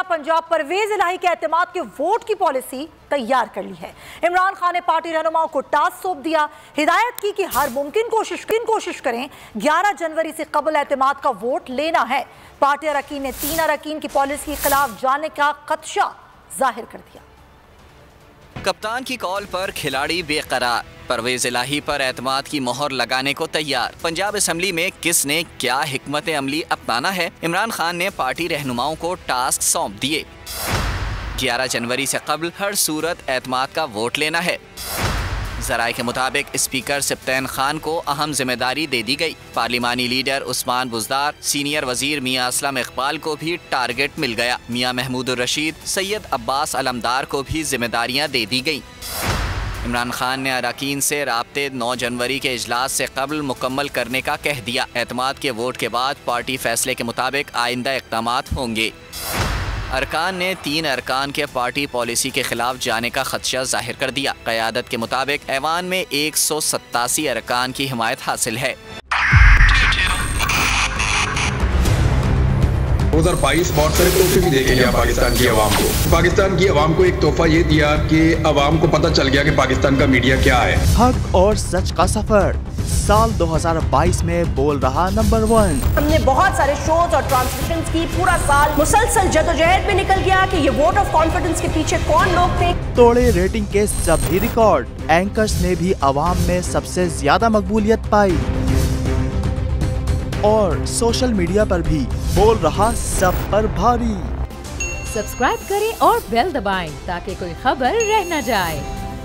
पंजाब परवेज इलाही के एतमाद के वोट की पॉलिसी तैयार कर ली है। इमरान खान ने पार्टी रहनुमाओं को टास्क सौंप दिया, हिदायत की कि हर मुमकिन कोशिश करें 11 जनवरी से कबल एतमाद का वोट लेना है। पार्टी अरकान ने 3 अरकान की पॉलिसी के खिलाफ जाने का खदशा जाहिर कर दिया। कप्तान की कॉल पर खिलाड़ी बेकरार, परवेज इलाही पर एतमाद की मोहर लगाने को तैयार। पंजाब असेंबली में किसने क्या हिकमत अमली अपनाना है? इमरान खान ने पार्टी रहनुमाओं को टास्क सौंप दिए। 11 जनवरी से कबल हर सूरत एतमाद का वोट लेना है। ज़राए के मुताबिक स्पीकर सिप्तैन खान को अहम जिम्मेदारी दे दी गई। पार्लिमानी लीडर उस्मान बुज़दार, सीनियर वजीर मियां असलम इकबाल को भी टारगेट मिल गया। मियां महमूदुर रशीद, सैयद अब्बास अलमदार को भी जिम्मेदारियां दे दी गई। इमरान खान ने अरकान से राब्ते 9 जनवरी के इजलास से कबल मुकम्मल करने का कह दिया। एतमाद के वोट के बाद पार्टी फैसले के मुताबिक आइंदा इक़दामात होंगे। अरकान ने 3 अरकान के पार्टी पॉलिसी के खिलाफ जाने का खदशा जाहिर कर दिया। क़यादत के मुताबिक ऐवान में 187 अरकान की हिमायत हासिल है। 2022 बहुत सारे तोहफे भी देके गया पाकिस्तान की आवाम को। पाकिस्तान की आवाम को एक तोहफा ये दिया कि आवाम को पता चल गया कि पाकिस्तान का मीडिया क्या है। हक और सच का सफर साल 2022 में बोल रहा नंबर 1। हमने बहुत सारे शोज और ट्रांसमिशंस की, पूरा साल मुसलसल जदोजहद में निकल गया कि ये वोट ऑफ कॉन्फिडेंस के पीछे कौन लोग थे। तोड़े रेटिंग के सभी रिकॉर्ड। एंकर्स ने भी आवाम में सबसे ज्यादा मकबूलियत पाई और सोशल मीडिया पर भी बोल रहा सब पर भारी। सब्सक्राइब करें और बेल दबाएं ताकि कोई खबर रह न जाए।